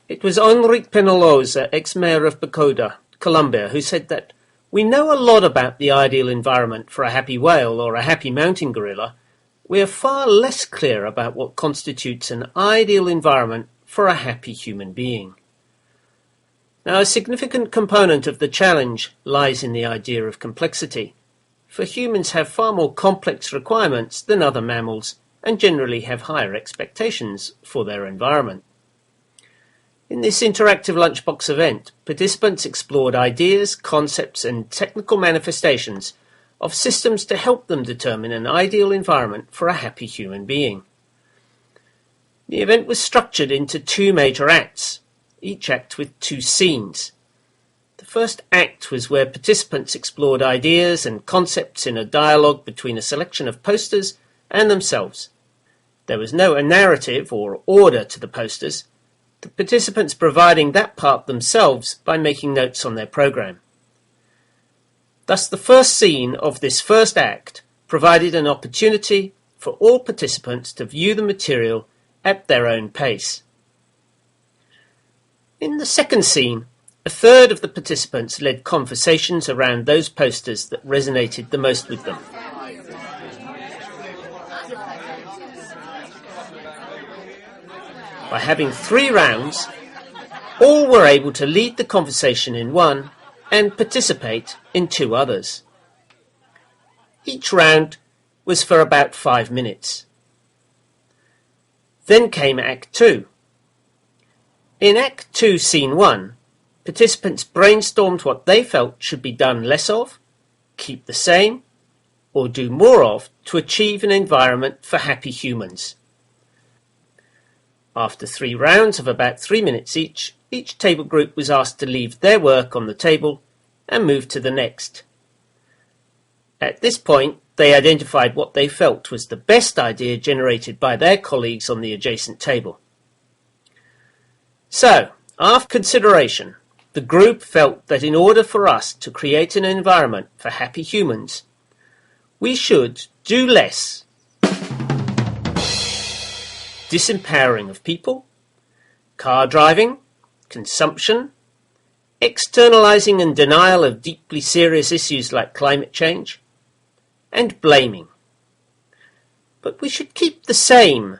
It was Enrique Peñalosa, ex-mayor of Bogota, Colombia, who said that we know a lot about the ideal environment for a happy whale or a happy mountain gorilla. We are far less clear about what constitutes an ideal environment for a happy human being. Now, a significant component of the challenge lies in the idea of complexity, for humans have far more complex requirements than other mammals and generally have higher expectations for their environment. In this interactive lunchbox event, participants explored ideas, concepts, and technical manifestations of systems to help them determine an ideal environment for a happy human being. The event was structured into two major acts, each act with two scenes. The first act was where participants explored ideas and concepts in a dialogue between a selection of posters and themselves. There was no narrative or order to the posters, the participants providing that part themselves by making notes on their program. Thus, the first scene of this first act provided an opportunity for all participants to view the material at their own pace. In the second scene, a third of the participants led conversations around those posters that resonated the most with them. By having 3 rounds, all were able to lead the conversation in one and participate in 2 others. Each round was for about 5 minutes. Then came Act 2. In Act 2, Scene 1, participants brainstormed what they felt should be done less of, keep the same, or do more of to achieve an environment for happy humans. After 3 rounds of about 3 minutes each table group was asked to leave their work on the table and move to the next. At this point, they identified what they felt was the best idea generated by their colleagues on the adjacent table. So, after consideration, the group felt that in order for us to create an environment for happy humans, we should do less disempowering of people, car driving, consumption, externalizing and denial of deeply serious issues like climate change, and blaming. But we should keep the same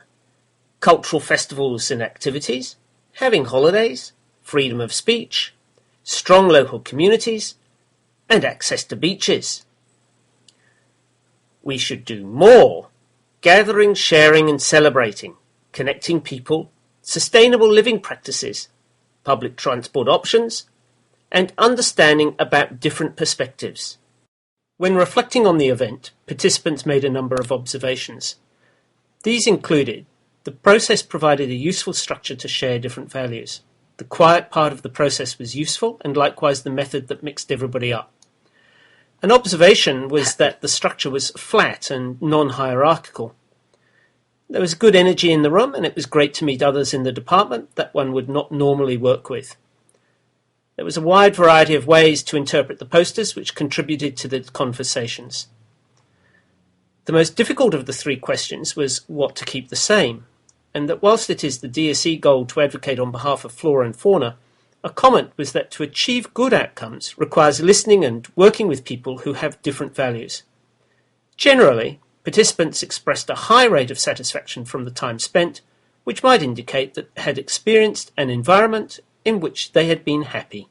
cultural festivals and activities, having holidays, freedom of speech, strong local communities, and access to beaches. We should do more, gathering, sharing, and celebrating, connecting people, sustainable living practices, public transport options, and understanding about different perspectives. When reflecting on the event, participants made a number of observations. These included: the process provided a useful structure to share different values. The quiet part of the process was useful, and likewise the method that mixed everybody up. An observation was that the structure was flat and non-hierarchical. There was good energy in the room, and it was great to meet others in the department that one would not normally work with. There was a wide variety of ways to interpret the posters, which contributed to the conversations. The most difficult of the 3 questions was what to keep the same, and that whilst it is the DSE goal to advocate on behalf of flora and fauna, a comment was that to achieve good outcomes requires listening and working with people who have different values. Generally, participants expressed a high rate of satisfaction from the time spent, which might indicate that they had experienced an environment in which they had been happy.